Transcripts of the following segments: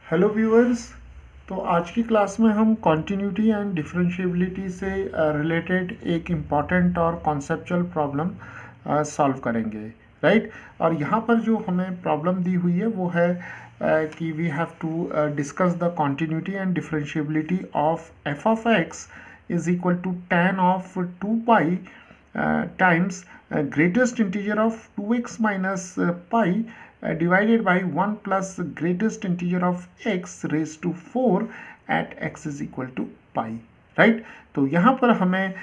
Hello viewers. तो आज की क्लास में हम कॉन्टिन्यूटी एंड डिफरेंशिएबिलिटी से रिलेटेड एक इम्पॉर्टेंट और कॉन्सेप्चुअल प्रॉब्लम सॉल्व करेंगे, राइट। और यहाँ पर जो हमें प्रॉब्लम दी हुई है वो है कि we have to discuss the continuity and differentiability of f of x is equal to tan of 2 pi times greatest integer of 2x minus pi divided by 1 plus greatest integer of x raised to 4 at x is equal to pi, right. तो यहाँ पर हमें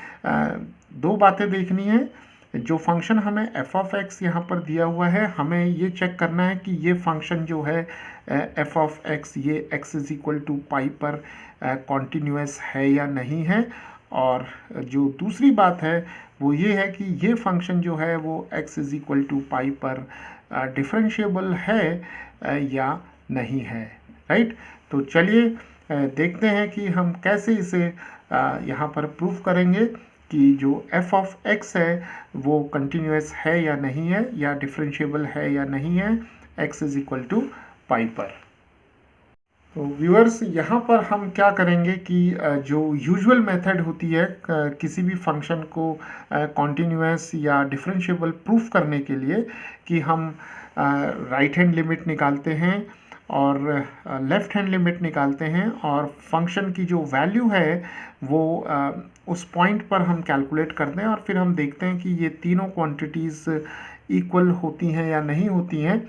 दो बातें देखनी है। जो function हमें f ऑफ x यहाँ पर दिया हुआ है, हमें ये चेक करना है कि ये फंक्शन जो है f ऑफ x ये x इज इक्वल टू पाई पर कॉन्टिन्यूस है या नहीं है। और जो दूसरी बात है वो ये है कि ये फंक्शन जो है वो x इज इक्वल टू पाई पर डिफरेंशिएबल है या नहीं है, राइट। तो चलिए देखते हैं कि हम कैसे इसे यहाँ पर प्रूव करेंगे कि जो f ऑफ x है वो कंटिन्यूस है या नहीं है, या डिफरेंशिएबल है या नहीं है x इज इक्वल टू पाई पर। तो व्यूअर्स, यहाँ पर हम क्या करेंगे कि जो यूजुअल मेथड होती है किसी भी फंक्शन को कॉन्टिन्यूस या डिफरेंशिएबल प्रूफ करने के लिए, कि हम राइट हैंड लिमिट निकालते हैं और लेफ्ट हैंड लिमिट निकालते हैं, और फंक्शन की जो वैल्यू है वो उस पॉइंट पर हम कैलकुलेट करते हैं, और फिर हम देखते हैं कि ये तीनों क्वांटिटीज़ इक्वल होती हैं या नहीं होती हैं।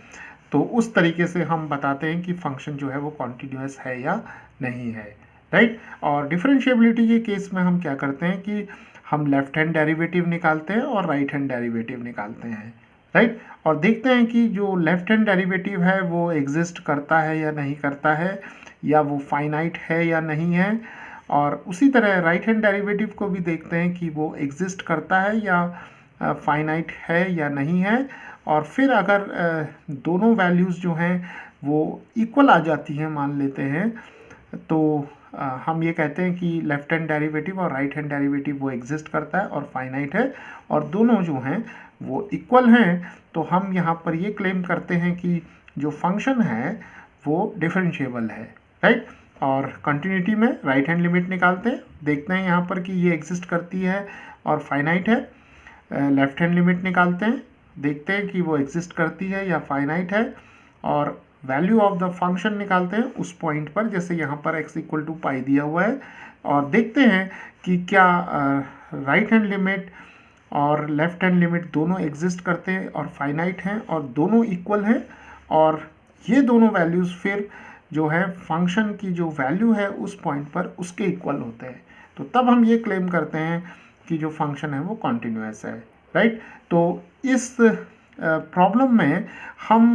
तो उस तरीके से हम बताते हैं कि फंक्शन जो है वो कॉन्टिन्यूस है या नहीं है, राइट। और डिफरेंशिएबिलिटी के केस में हम क्या करते हैं कि हम लेफ्ट हैंड डेरिवेटिव निकालते हैं और राइट हैंड डेरिवेटिव निकालते हैं, राइट। और देखते हैं कि जो लेफ्ट हैंड डेरिवेटिव है वो एग्जिस्ट करता है या नहीं करता है, या वो फाइनाइट है या नहीं है। और उसी तरह राइट हैंड डेरिवेटिव को भी देखते हैं कि वो एग्जिस्ट करता है या फाइनाइट है या नहीं है। और फिर अगर दोनों वैल्यूज़ जो हैं वो इक्वल आ जाती हैं, मान लेते हैं, तो हम ये कहते हैं कि लेफ्ट हैंड डेरिवेटिव और राइट हैंड डेरिवेटिव वो एग्जिस्ट करता है और फाइनाइट है, और दोनों जो हैं वो इक्वल हैं। तो हम यहाँ पर ये क्लेम करते हैं कि जो फंक्शन है वो डिफरेंशिएबल है, राइट। और कंटिन्यूटी में राइट हैंड लिमिट निकालते हैं, देखते हैं यहाँ पर कि ये एग्जिस्ट करती है और फाइनाइट है। लेफ्ट हैंड लिमिट निकालते हैं, देखते हैं कि वो एग्जिस्ट करती है या फाइनाइट है, और वैल्यू ऑफ द फंक्शन निकालते हैं उस पॉइंट पर, जैसे यहाँ पर x इक्वल टू पाई दिया हुआ है, और देखते हैं कि क्या राइट हैंड लिमिट और लेफ्ट हैंड लिमिट दोनों एग्जिस्ट करते हैं और फाइनाइट हैं और दोनों इक्वल हैं, और ये दोनों वैल्यूज़ फिर जो है फंक्शन की जो वैल्यू है उस पॉइंट पर उसके इक्वल होते हैं। तो तब हम ये क्लेम करते हैं कि जो फंक्शन है वो कॉन्टिन्यूस है, राइट। तो इस प्रॉब्लम में हम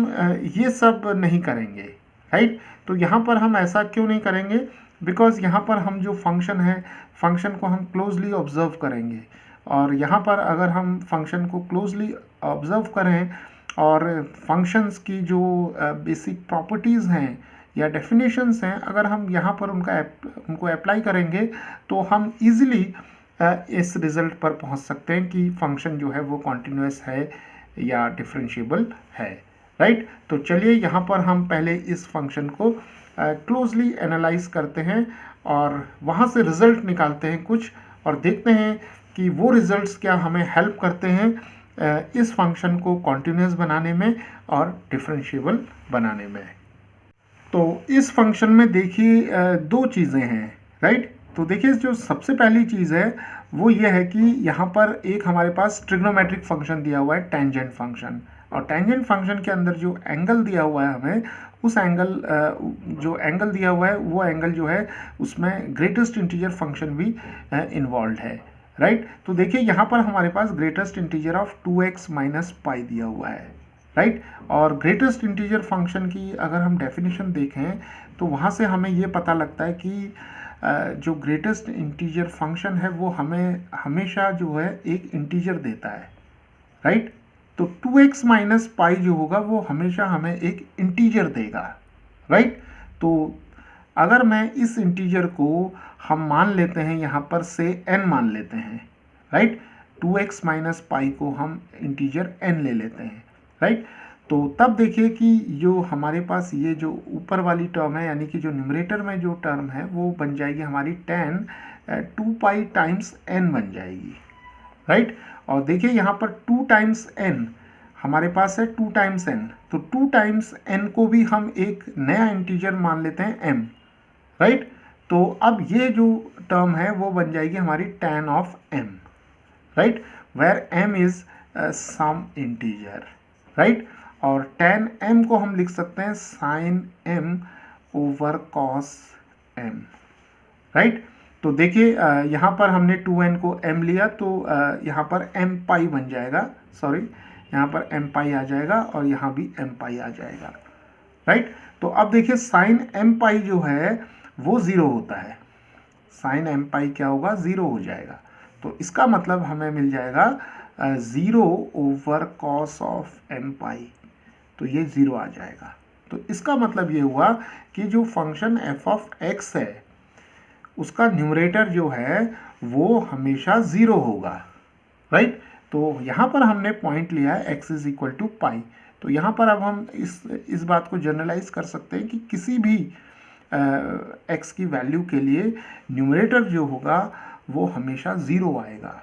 ये सब नहीं करेंगे, राइट। तो यहाँ पर हम ऐसा क्यों नहीं करेंगे? बिकॉज यहाँ पर हम जो फंक्शन है, फंक्शन को हम क्लोजली ऑब्जर्व करेंगे, और यहाँ पर अगर हम फंक्शन को क्लोजली ऑब्जर्व करें और फंक्शंस की जो बेसिक प्रॉपर्टीज़ हैं या डेफिनेशंस हैं, अगर हम यहाँ पर उनको अप्लाई करेंगे तो हम इजीली इस रिज़ल्ट पर पहुंच सकते हैं कि फंक्शन जो है वो कॉन्टिन्यूस है या डिफरेंशिएबल है, राइट। तो चलिए यहाँ पर हम पहले इस फंक्शन को क्लोजली एनालाइज करते हैं और वहाँ से रिज़ल्ट निकालते हैं कुछ, और देखते हैं कि वो रिज़ल्ट्स क्या हमें हेल्प करते हैं इस फंक्शन को कॉन्टिन्यूस बनाने में और डिफरेंशिएबल बनाने में। तो इस फंक्शन में देखिए दो चीज़ें हैं, राइट। तो देखिए जो सबसे पहली चीज़ है वो ये है कि यहाँ पर एक हमारे पास ट्रिग्नोमेट्रिक फंक्शन दिया हुआ है, टेंजेंट फंक्शन, और टेंजेंट फंक्शन के अंदर जो एंगल दिया हुआ है हमें, उस एंगल जो एंगल दिया हुआ है वो एंगल जो है उसमें ग्रेटेस्ट इंटीजर फंक्शन भी इन्वॉल्व है, राइट। तो देखिए यहाँ पर हमारे पास greatest integer of 2x minus pi दिया हुआ है, राइट। और ग्रेटेस्ट इंटीजर फंक्शन की अगर हम डेफिनेशन देखें तो वहाँ से हमें ये पता लगता है कि जो ग्रेटेस्ट इंटीजर फंक्शन है वो हमें हमेशा जो है एक इंटीजर देता है, राइट। तो 2x माइनस पाई जो होगा वो हमेशा हमें एक इंटीजर देगा, राइट। तो अगर मैं इस इंटीजर को हम मान लेते हैं यहाँ पर से n मान लेते हैं, राइट। 2x माइनस पाई को हम इंटीजर n ले लेते हैं, राइट। तो तब देखिए कि जो हमारे पास ये जो ऊपर वाली टर्म है, यानी कि जो न्यूमरेटर में जो टर्म है वो बन जाएगी हमारी tan 2 पाई टाइम्स n बन जाएगी, राइट। और देखिए यहाँ पर 2 टाइम्स n हमारे पास है 2 टाइम्स n, तो 2 टाइम्स n को भी हम एक नया इंटीजर मान लेते हैं m, राइट। तो अब ये जो टर्म है वो बन जाएगी हमारी tan of m, right, where m is some integer, right. और tan m को हम लिख सकते हैं sin m over cos m, right. तो देखिए यहाँ पर हमने 2n को m लिया, तो यहाँ पर m पाई बन जाएगा, सॉरी यहाँ पर m पाई आ जाएगा और यहाँ भी m पाई आ जाएगा, राइट। तो अब देखिए sin m पाई जो है वो 0 होता है, sin m पाई क्या होगा, 0 हो जाएगा। तो इसका मतलब हमें मिल जाएगा 0 ओवर cos ऑफ m पाई, तो ये 0 आ जाएगा। तो इसका मतलब ये हुआ कि जो फंक्शन f ऑफ x है उसका न्यूमरेटर जो है वो हमेशा 0 होगा, राइट। तो यहाँ पर हमने पॉइंट लिया है x इज इक्वल टू पाई। तो यहाँ पर अब हम इस बात को जनरलाइज कर सकते हैं कि किसी भी x की वैल्यू के लिए न्यूमरेटर जो होगा वो हमेशा 0 आएगा,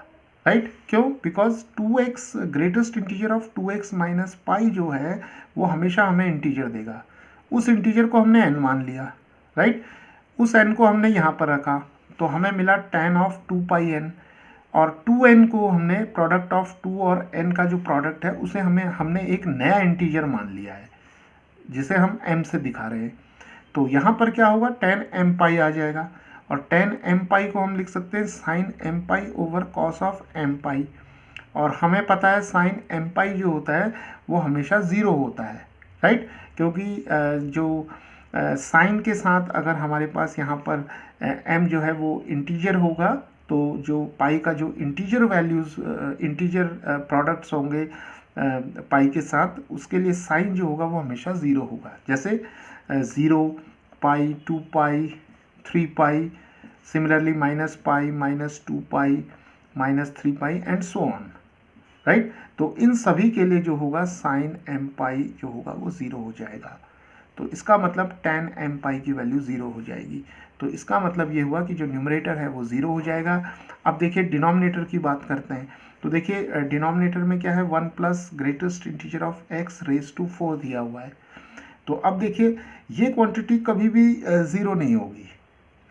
राइट। क्यों? Because 2x greatest integer of 2x minus पाई जो है वो हमेशा हमें इंटीजर देगा। उस इंटीजर को हमने n मान लिया, राइट। उस n को हमने यहाँ पर रखा तो हमें मिला tan ऑफ 2 पाई n, और 2n को हमने प्रोडक्ट ऑफ 2 और n का जो प्रोडक्ट है उसे हमने एक नया इंटीजर मान लिया है जिसे हम m से दिखा रहे हैं। तो यहाँ पर क्या होगा, tan m पाई आ जाएगा, और tan m पाई को हम लिख सकते हैं sin m pi over cos of m पाई, और हमें पता है sin m पाई जो होता है वो हमेशा 0 होता है, राइट। क्योंकि जो साइन के साथ अगर हमारे पास यहाँ पर m जो है वो इंटीजर होगा तो जो पाई का जो इंटीजर वैल्यूज़ इंटीजर प्रोडक्ट्स होंगे पाई के साथ, उसके लिए साइन जो होगा वो हमेशा 0 होगा। जैसे 0 pi, 2 pi, 3 pi, similarly minus pi, minus 2 pi, minus 3 pi and so on, right. तो इन सभी के लिए जो होगा साइन m पाई जो होगा वो 0 हो जाएगा। तो इसका मतलब tan m पाई की वैल्यू 0 हो जाएगी। तो इसका मतलब ये हुआ कि जो न्यूमरेटर है वो 0 हो जाएगा। अब देखिए डिनोमिनेटर की बात करते हैं। तो देखिए डिनोमिनेटर में क्या है, 1 plus greatest integer of x raise to 4 दिया हुआ है। तो अब देखिए ये क्वांटिटी कभी भी 0 नहीं होगी,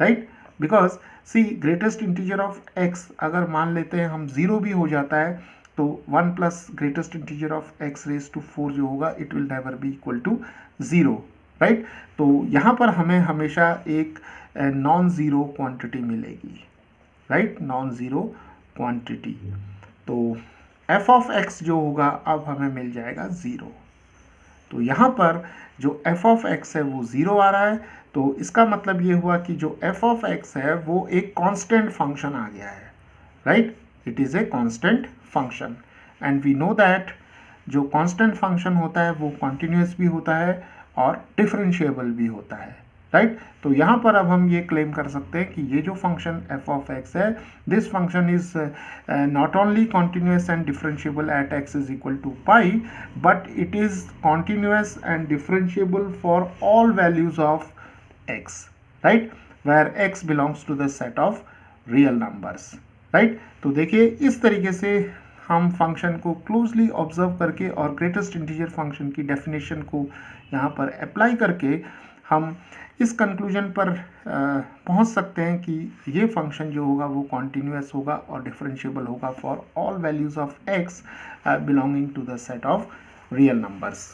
right. Because the greatest integer of x अगर मान लेते हैं हम 0 भी हो जाता है तो 1 plus greatest integer of x raise to 4 जो होगा it will never be equal to 0, right. तो यहाँ पर हमें हमेशा एक नॉन ज़ीरो क्वांटिटी मिलेगी, राइट, नॉन ज़ीरो क्वांटिटी। तो f ऑफ x जो होगा अब हमें मिल जाएगा 0। तो यहाँ पर जो f ऑफ x है वो 0 आ रहा है। तो इसका मतलब ये हुआ कि जो f ऑफ x है वो एक कांस्टेंट फंक्शन आ गया है, right. It is a constant function and we know that जो कांस्टेंट फंक्शन होता है वो कॉन्टिन्यूस भी होता है और डिफरेंशिएबल भी होता है, राइट। तो यहाँ पर अब हम ये क्लेम कर सकते हैं कि ये जो फंक्शन f ऑफ x है, this function is not only continuous and differentiable at x is equal to pi, but it is continuous and differentiable for all values of x, right, where x belongs to the set of real numbers, right. तो देखिए इस तरीके से हम function को closely observe करके और greatest integer function की डेफिनेशन को यहाँ पर अप्लाई करके हम इस कंक्लूजन पर पहुँच सकते हैं कि ये फंक्शन जो होगा वो कॉन्टिन्यूस होगा और डिफरेंशिएबल होगा for all values of x belonging to the set of real numbers.